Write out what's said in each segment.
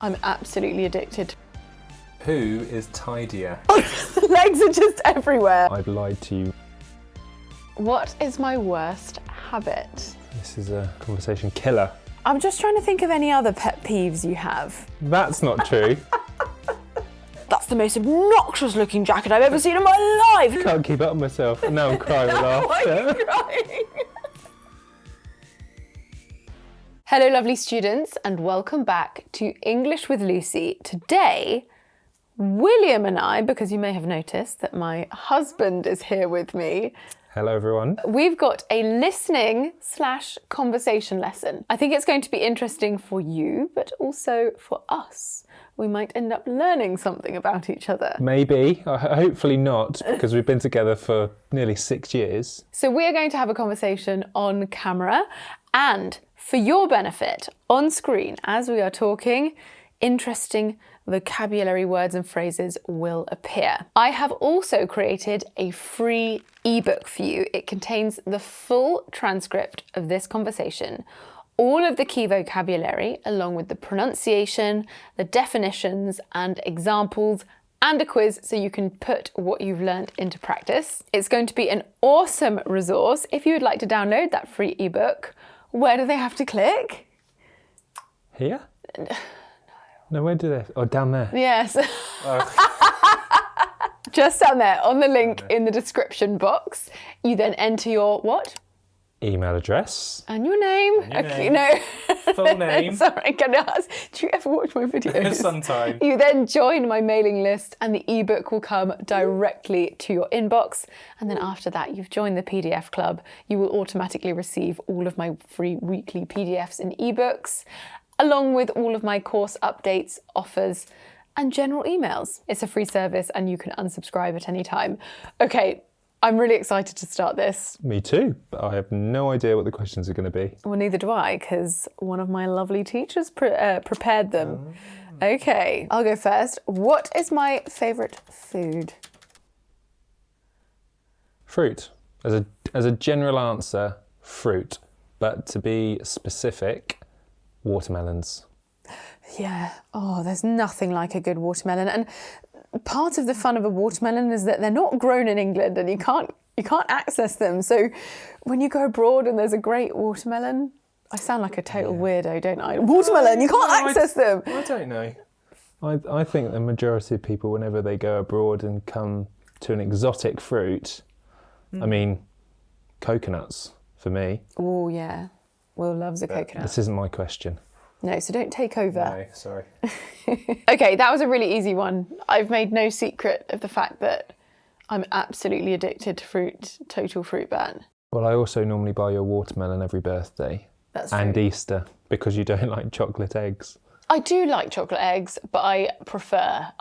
I'm absolutely addicted. Who is tidier? Legs are just everywhere. I've lied to you. What is my worst habit? This is a conversation killer. I'm just trying to think of any other pet peeves you have. That's not true. That's the most obnoxious looking jacket I've ever seen in my life. I can't keep up with myself. And now I'm crying with laughter. I'm crying. Hello lovely students and welcome back to English with Lucy. Today, William and I, because you may have noticed that my husband is here with me. Hello everyone. We've got a listening/conversation lesson. I think it's going to be interesting for you, but also for us. We might end up learning something about each other. Maybe, hopefully not, because we've been together for nearly 6 years. So we are going to have a conversation on camera, and for your benefit, on screen, as we are talking, interesting vocabulary words and phrases will appear. I have also created a free ebook for you. It contains the full transcript of this conversation, all of the key vocabulary, along with the pronunciation, the definitions and examples, and a quiz so you can put what you've learned into practice. It's going to be an awesome resource. If you would like to download that free ebook, where do they have to click? Here? No, where do they? Oh, down there. Yes. Just down there on the link in the description box. You then enter your what? Email address. And your name. And your okay, name. no. Full name. Sorry, can I ask, do you ever watch my videos? Sometime. You then join my mailing list and the ebook will come directly to your inbox. And then after that, you've joined the PDF club. You will automatically receive all of my free weekly PDFs and ebooks, along with all of my course updates, offers, and general emails. It's a free service and you can unsubscribe at any time. Okay, I'm really excited to start this. Me too, but I have no idea what the questions are going to be. Well, neither do I, because one of my lovely teachers prepared them. Okay, I'll go first. What is my favourite food? Fruit. As a general answer, fruit. But to be specific, watermelons. Yeah, oh, there's nothing like a good watermelon. And part of the fun of a watermelon is that they're not grown in England and you can't access them. So when you go abroad and there's a great watermelon, I sound like a total weirdo, don't I? Watermelon, you can't access them. I don't know. I think the majority of people, whenever they go abroad and come to an exotic fruit, I mean, coconuts for me. Oh yeah, Will loves a coconut. This isn't my question. No, so don't take over. No, sorry. Okay, that was a really easy one. I've made no secret of the fact that I'm absolutely addicted to fruit, total fruit ban. Well, I also normally buy you a watermelon every birthday. That's and true. Easter, because you don't like chocolate eggs. I do like chocolate eggs, but I'd prefer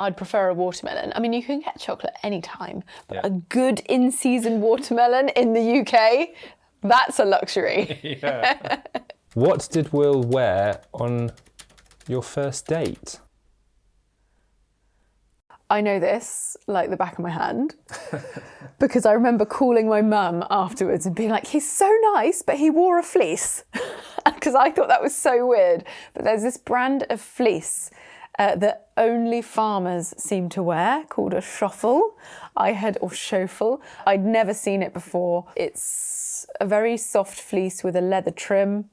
a watermelon. I mean, you can get chocolate any time, but a good in-season watermelon in the UK, that's a luxury. Yeah. What did Will wear on your first date? I know this like the back of my hand because I remember calling my mum afterwards and being like, he's so nice, but he wore a fleece. Because I thought that was so weird. But there's this brand of fleece that only farmers seem to wear called a shoffle. Or shoffle. I'd never seen it before. It's a very soft fleece with a leather trim.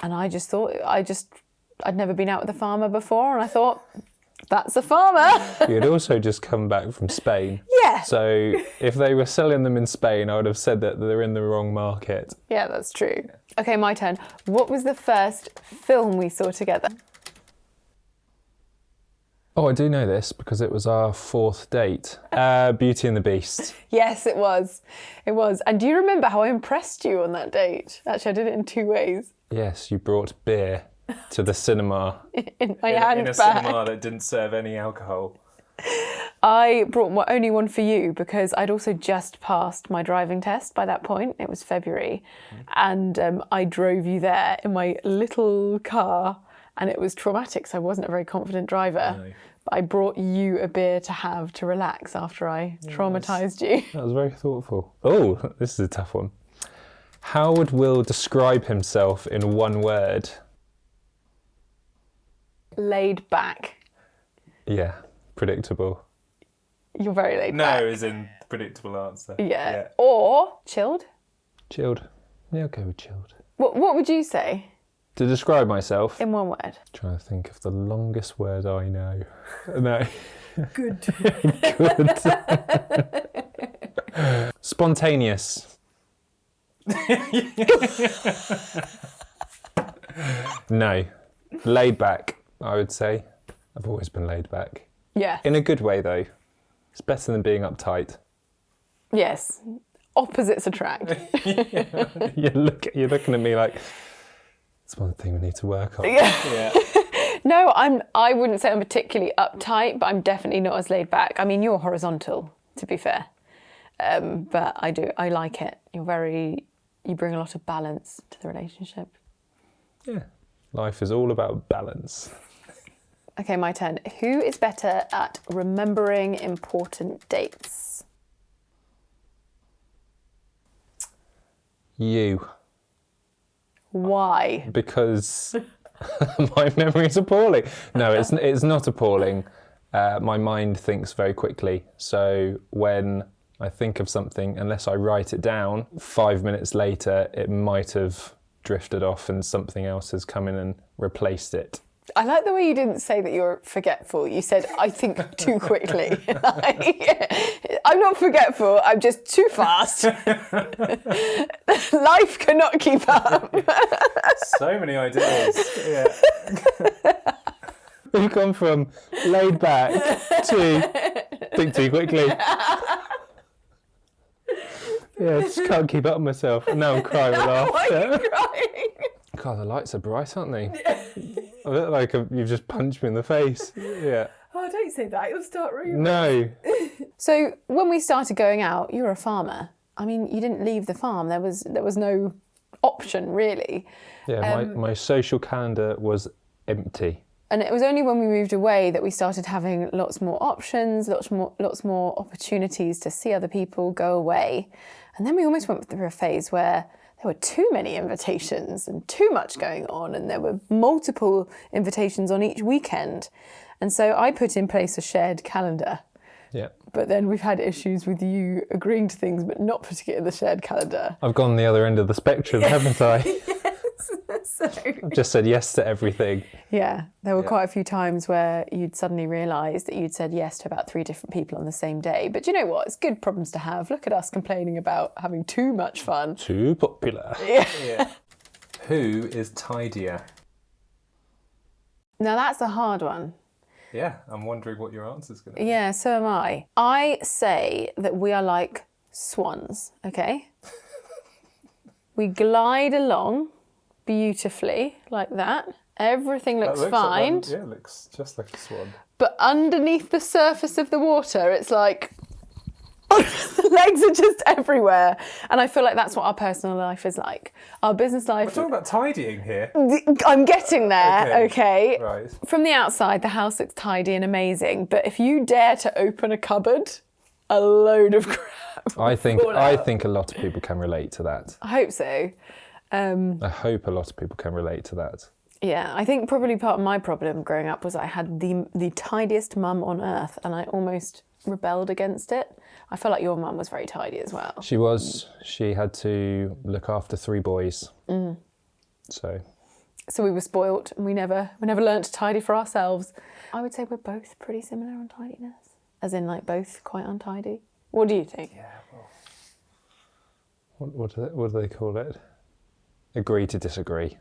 And I just thought, I'd never been out with a farmer before. And I thought, that's a farmer. You'd also just come back from Spain. Yeah. So if they were selling them in Spain, I would have said that they're in the wrong market. Yeah, that's true. Okay, my turn. What was the first film we saw together? Oh, I do know this because it was our fourth date. Beauty and the Beast. Yes, it was. It was. And do you remember how I impressed you on that date? Actually, I did it in 2 ways. Yes, you brought beer to the cinema. In my handbag. In a cinema that didn't serve any alcohol. I brought only one for you because I'd also just passed my driving test by that point. It was February. And I drove you there in my little car. And it was traumatic, so I wasn't a very confident driver. No. But I brought you a beer to have to relax after I traumatised you. That was very thoughtful. Oh, this is a tough one. How would Will describe himself in one word? Laid back. Yeah, predictable. You're very laid No, back. is in predictable answer. Yeah. Or chilled. Chilled. Yeah, I'll go with chilled. What would you say To describe myself, in one word? trying to think of the longest word I know. No. Good. Good. Spontaneous. No. Laid back, I would say. I've always been laid back. Yeah. In a good way, though. It's better than being uptight. Yes. Opposites attract. You're looking at me like, it's one thing we need to work on. Yeah. No, I wouldn't say I'm particularly uptight, but I'm definitely not as laid back. I mean, you're horizontal, to be fair. But I like it. You bring a lot of balance to the relationship. Yeah. Life is all about balance. Okay, my turn. Who is better at remembering important dates? You. Why? Because my memory is appalling. No, it's not appalling. My mind thinks very quickly. So when I think of something, unless I write it down, 5 minutes later, it might have drifted off and something else has come in and replaced it. I like the way you didn't say that you're forgetful. You said, I think too quickly. Like, I'm not forgetful, I'm just too fast. Life cannot keep up. So many ideas. Yeah. We've gone from laid back to think too quickly. Yeah, I just can't keep up with myself. And now I'm crying with Why are you laughter. crying? God, the lights are bright, aren't they? I look like you've just punched me in the face. Yeah. Oh, don't say that. You'll start reading. No. So when we started going out, you were a farmer. I mean, you didn't leave the farm. There was no option, really. Yeah, my social calendar was empty. And it was only when we moved away that we started having lots more options, lots more opportunities to see other people, go away. And then we almost went through a phase where there were too many invitations and too much going on, and there were multiple invitations on each weekend. And so I put in place a shared calendar. Yeah. But then we've had issues with you agreeing to things but not putting it in the shared calendar. I've gone the other end of the spectrum, haven't I? So, I've just said yes to everything. yeah, there were quite a few times where you'd suddenly realise that you'd said yes to about 3 different people on the same day. But you know what? It's good problems to have. Look at us complaining about having too much fun. Too popular. Yeah. Who is tidier? Now that's a hard one. Yeah, I'm wondering what your answer's going to be. Yeah, so am I. I say that we are like swans, okay? We glide along beautifully like that. Everything looks fine. Like it looks just like a swan. But underneath the surface of the water, it's like the legs are just everywhere. And I feel like that's what our personal life is like. Our business life. We're talking about tidying here. I'm getting there, okay? Right. From the outside, the house looks tidy and amazing. But if you dare to open a cupboard, a load of crap. I think fall out. a lot of people can relate to that. I hope so. I hope a lot of people can relate to that. Yeah, I think probably part of my problem growing up was I had the tidiest mum on earth, and I almost rebelled against it. I feel like your mum was very tidy as well. She was. She had to look after 3 boys. So we were spoilt, and we never learnt to tidy for ourselves. I would say we're both pretty similar on tidiness, as in like both quite untidy. What do you think? Yeah, well. what do they call it? Agree to disagree.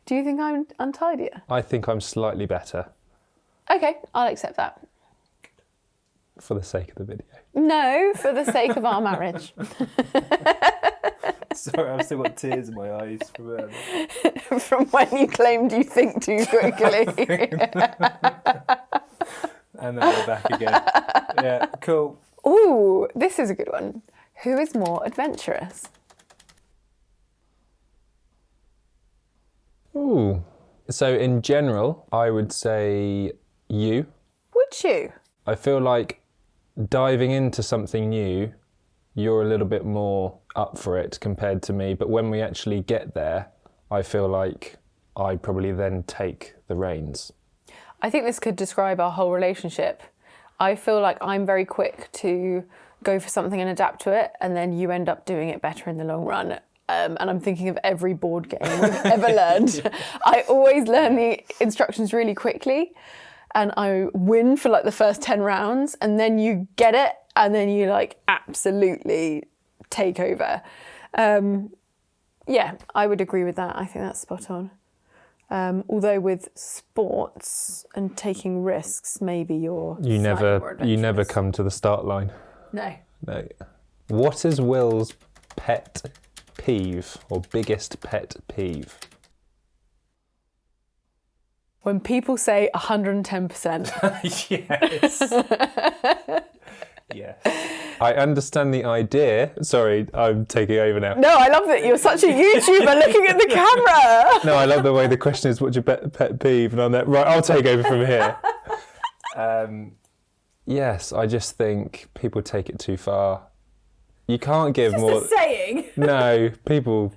Do you think I'm untidier? I think I'm slightly better Okay, I'll accept that. for the sake of the video. No, for the sake of our marriage. Sorry, I've still got tears in my eyes from From when you claimed you think too quickly. and then we're back again. Yeah, cool. Ooh, this is a good one. Who is more adventurous? Ooh. So in general, I would say you. Would you? I feel like diving into something new, you're a little bit more up for it compared to me. But when we actually get there, I feel like I probably then take the reins. I think this could describe our whole relationship. I feel like I'm very quick to go for something and adapt to it, and then you end up doing it better in the long run. And I'm thinking of every board game we've ever learned. I always learn the instructions really quickly, and I win for like the first 10 rounds, and then you get it, and then you like absolutely take over. Yeah, I would agree with that. I think that's spot on. Although with sports and taking risks, maybe you never come to the start line. No. What is Will's pet peeve or biggest pet peeve? When people say 110%. Yes. Yes. I understand the idea. Sorry, I'm taking over now. No, I love that you're such a YouTuber looking at the camera. No, I love the way the question is, what's your pet peeve? And I'm like, right, I'll take over from here. Yes, I just think people take it too far. You can't give Just more. a saying. No, people,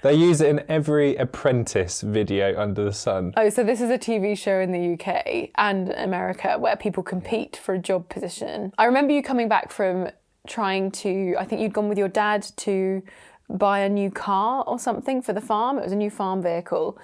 they use it in every apprentice video under the sun. Oh, so this is a TV show in the UK and America where people compete for a job position. I remember you coming back from trying to, I think you'd gone with your dad to buy a new car or something for the farm. It was a new farm vehicle.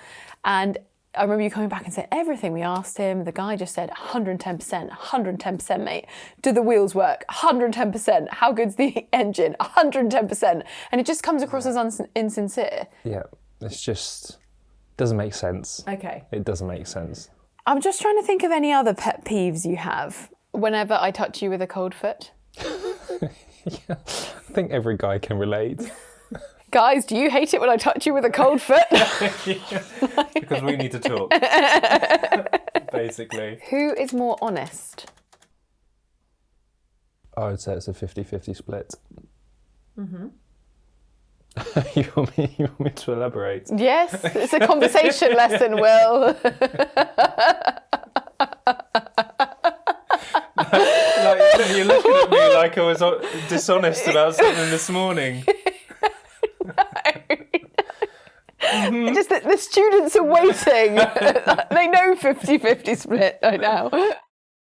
And I remember you coming back and saying everything we asked him. The guy just said 110%, 110%, mate. Do the wheels work? 110%. How good's the engine? 110%. And it just comes across as insincere. Yeah, it's just, doesn't make sense. Okay. It doesn't make sense. I'm just trying to think of any other pet peeves you have. Whenever I touch you with a cold foot. Yeah, I think every guy can relate. Guys, do you hate it when I touch you with a cold foot? Because we need to talk. Basically. Who is more honest? I would say it's a 50-50 split. Mm-hmm. You want me to elaborate? Yes, it's a conversation lesson, Will. Like, you're looking at me like I was dishonest about something this morning. Mm-hmm. Just that the students are waiting. They know 50-50 split right now.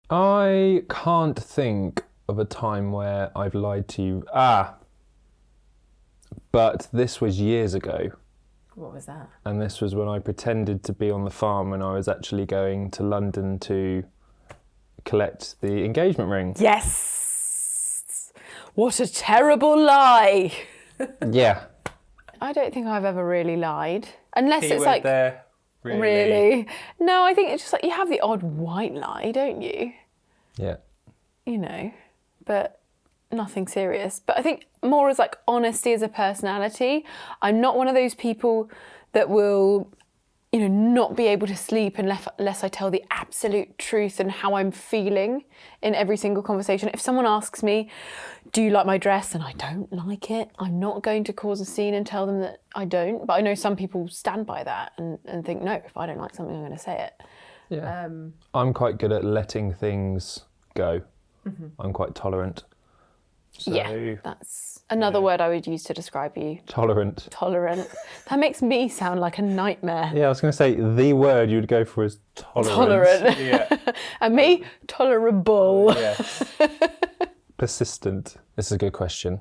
I can't think of a time where I've lied to you. But this was years ago. What was that? And this was when I pretended to be on the farm when I was actually going to London to collect the engagement ring. Yes! What a terrible lie! Yeah. I don't think I've ever really lied. Unless it's Keyword like... there. Really? No, I think it's just like you have the odd white lie, don't you? Yeah. You know, but nothing serious. But I think more as like honesty as a personality. I'm not one of those people that will, you know, not be able to sleep unless I tell the absolute truth and how I'm feeling in every single conversation. If someone asks me, do you like my dress? And I don't like it, I'm not going to cause a scene and tell them that I don't. But I know some people stand by that and think, no, if I don't like something, I'm going to say it. Yeah. I'm quite good at letting things go. Mm-hmm. I'm quite tolerant. So, yeah, that's another word I would use to describe you. Tolerant. Tolerant. That makes me sound like a nightmare. Yeah, I was going to say the word you would go for is tolerant. Tolerant. Yeah. And me, tolerable. Yes. Persistent. This is a good question.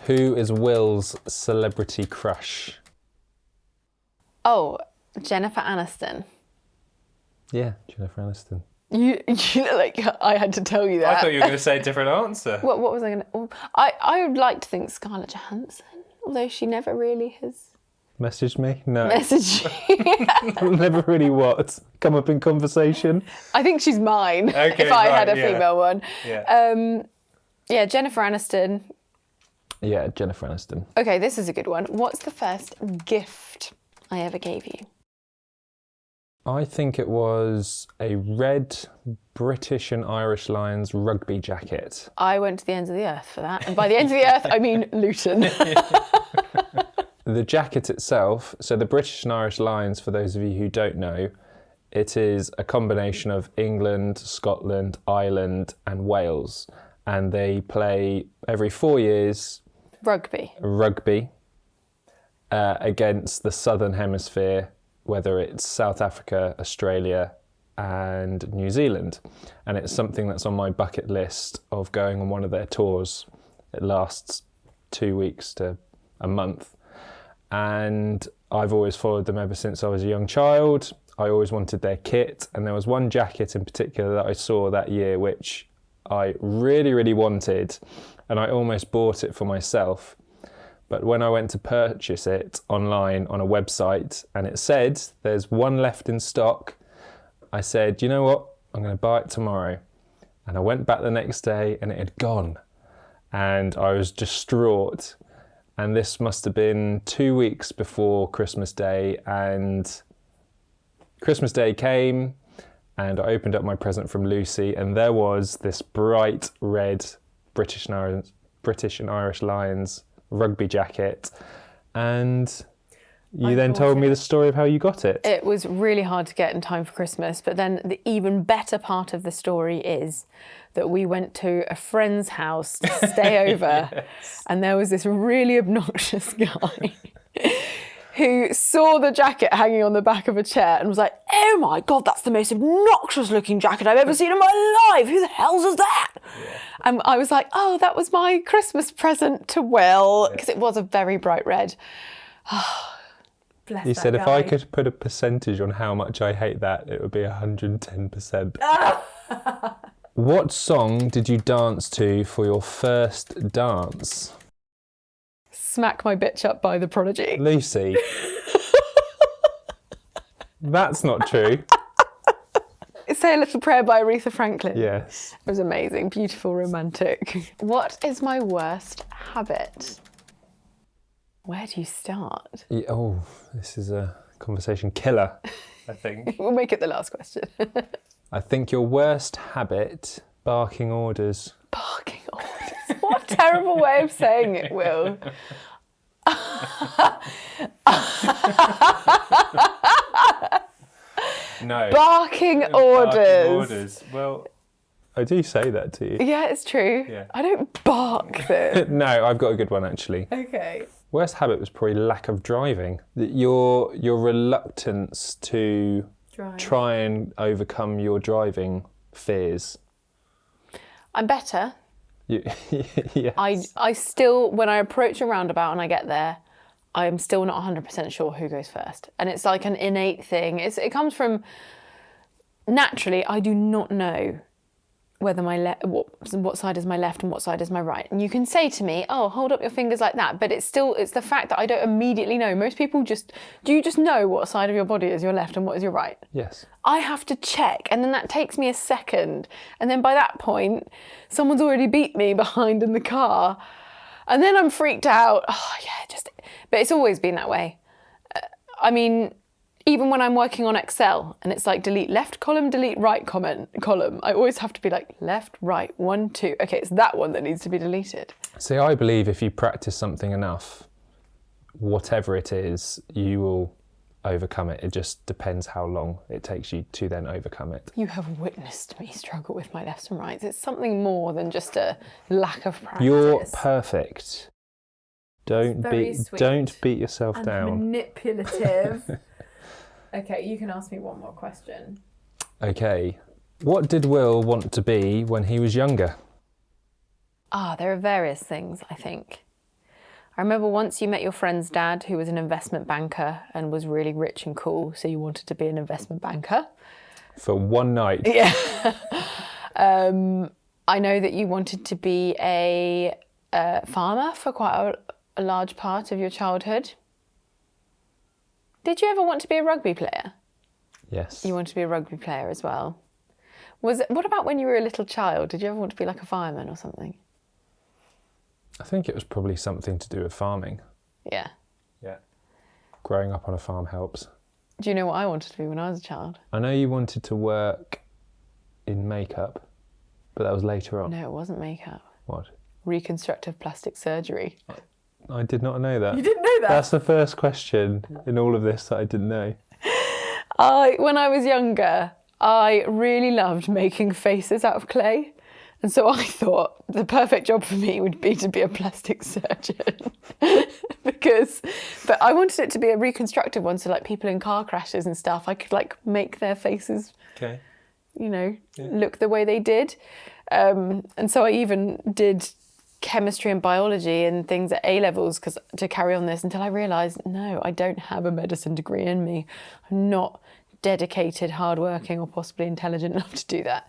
Who is Will's celebrity crush? Oh, Jennifer Aniston. Yeah, Jennifer Aniston. You look like I had to tell you that. I thought you were going to say a different answer. What was I going to... I would like to think Scarlett Johansson, although she never really has... Messaged me? No. Messaged Never really what? Come up in conversation? I think she's mine, Okay, if I had a right, yeah. female one. Yeah. Yeah, Jennifer Aniston. Yeah, Jennifer Aniston. Okay, this is a good one. What's the first gift I ever gave you? I think it was a red British and Irish Lions rugby jacket. I went to the ends of the earth for that. And by the ends of the earth, I mean Luton. The jacket itself, so the British and Irish Lions, for those of you who don't know, it is a combination of England, Scotland, Ireland and Wales. And they play every 4 years Rugby. against the Southern Hemisphere, whether it's South Africa, Australia, and New Zealand. And it's something that's on my bucket list of going on one of their tours. It lasts 2 weeks to a month. And I've always followed them ever since I was a young child. I always wanted their kit. And there was one jacket in particular that I saw that year, which I really, really wanted. And I almost bought it for myself. But when I went to purchase it online on a website and it said there's one left in stock, I said, you know what, I'm going to buy it tomorrow. And I went back the next day and it had gone. And I was distraught. And this must have been 2 weeks before Christmas Day. And Christmas Day came and I opened up my present from Lucy and there was this bright red British and Irish Lions rugby jacket, and you then told me the story of how you got it. It was really hard to get in time for Christmas, but then the even better part of the story is that we went to a friend's house to stay over, Yes. and there was this really obnoxious guy who saw the jacket hanging on the back of a chair and was like, oh my God, that's the most obnoxious looking jacket I've ever seen in my life. Who the hell's is that? Yeah. And I was like, oh, that was my Christmas present to Will, because it was a very bright red. Bless You that said guy. if I could put a percentage on how much I hate that, it would be 110%. What song did you dance to for your first dance? Smack My Bitch Up by The Prodigy. Lucy. That's not true. Say a Little Prayer by Aretha Franklin. Yes. It was amazing, beautiful, romantic. What is my worst habit? Where do you start? Yeah, oh, this is a conversation killer, I think. We'll make it the last question. I think your worst habit, barking orders. Barking orders. What a terrible way of saying it, Will. No. Barking orders. Well, I do say that to you. Yeah, it's true. Yeah. I don't bark them. No, I've got a good one actually. Okay. Worst habit was probably lack of driving. Your reluctance to try and overcome your driving fears. I'm better. Yes. I still, when I approach a roundabout and I get there, I am still not 100% sure who goes first. And it's like an innate thing. It comes from, naturally, I do not know whether what side is my left and what side is my right. And you can say to me, oh, hold up your fingers like that. But it's the fact that I don't immediately know. Most people do you just know what side of your body is your left and what is your right? Yes. I have to check, and then that takes me a second. And then by that point, someone's already beat me behind in the car. And then I'm freaked out. Oh, yeah, but it's always been that way. I mean, even when I'm working on Excel and it's like delete left column, delete right column, I always have to be like left, right, 1, 2. Okay, it's that one that needs to be deleted. See, I believe if you practice something enough, whatever it is, you will overcome it. It just depends how long it takes you to then overcome it. You have witnessed me struggle with my lefts and rights. It's something more than just a lack of practice. You're perfect. Don't beat yourself and down. Manipulative. Okay, you can ask me one more question. Okay. What did Will want to be when he was younger? There are various things, I think. I remember once you met your friend's dad, who was an investment banker and was really rich and cool, so you wanted to be an investment banker. For one night. Yeah. I know that you wanted to be a farmer for quite a large part of your childhood. Did you ever want to be a rugby player? Yes. You wanted to be a rugby player as well. What about when you were a little child? Did you ever want to be like a fireman or something? I think it was probably something to do with farming. Yeah. Yeah. Growing up on a farm helps. Do you know what I wanted to be when I was a child? I know you wanted to work in makeup, but that was later on. No, it wasn't makeup. What? Reconstructive plastic surgery. I did not know that. You didn't know that? That's the first question in all of this that I didn't know. When I was younger, I really loved making faces out of clay. And so I thought the perfect job for me would be to be a plastic surgeon. But I wanted it to be a reconstructive one, so like people in car crashes and stuff, I could like make their faces, Okay. look the way they did. And so I even did chemistry and biology and things at A-levels to carry on this, until I realised, no, I don't have a medicine degree in me. I'm not dedicated, hardworking, or possibly intelligent enough to do that.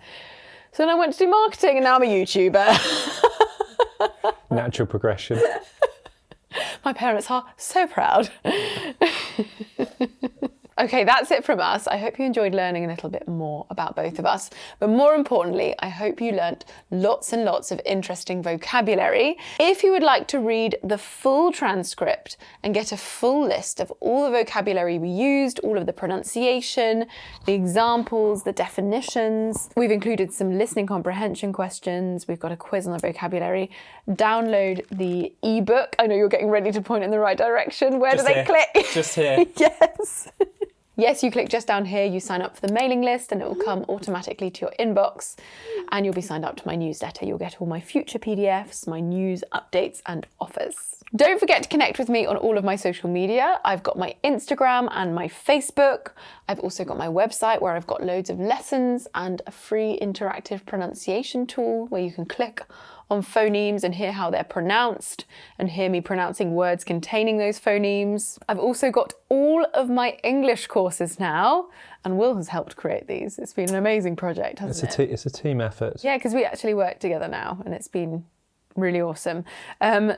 So then I went to do marketing, and now I'm a YouTuber. Natural progression. My parents are so proud. Okay, that's it from us. I hope you enjoyed learning a little bit more about both of us. But more importantly, I hope you learnt lots and lots of interesting vocabulary. If you would like to read the full transcript and get a full list of all the vocabulary we used, all of the pronunciation, the examples, the definitions, we've included some listening comprehension questions. We've got a quiz on the vocabulary. Download the ebook. I know you're getting ready to point in the right direction. Where do they click? Just here. Yes. Yes, you click just down here, you sign up for the mailing list, and it will come automatically to your inbox, and you'll be signed up to my newsletter. You'll get all my future PDFs, my news, updates, and offers. Don't forget to connect with me on all of my social media. I've got my Instagram and my Facebook. I've also got my website where I've got loads of lessons and a free interactive pronunciation tool where you can click on phonemes and hear how they're pronounced and hear me pronouncing words containing those phonemes. I've also got all of my English courses now, and Will has helped create these. It's been an amazing project, hasn't it? It's a team effort. Yeah, because we actually work together now, and it's been really awesome.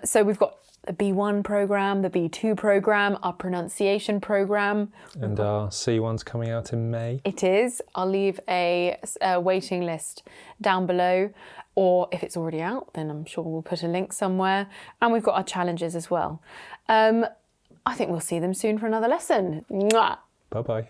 So we've got the B1 program, the B2 program, our pronunciation program. And our C1's coming out in May. It is. I'll leave a waiting list down below, or if it's already out, then I'm sure we'll put a link somewhere. And we've got our challenges as well. I think we'll see them soon for another lesson. Mwah! Bye-bye.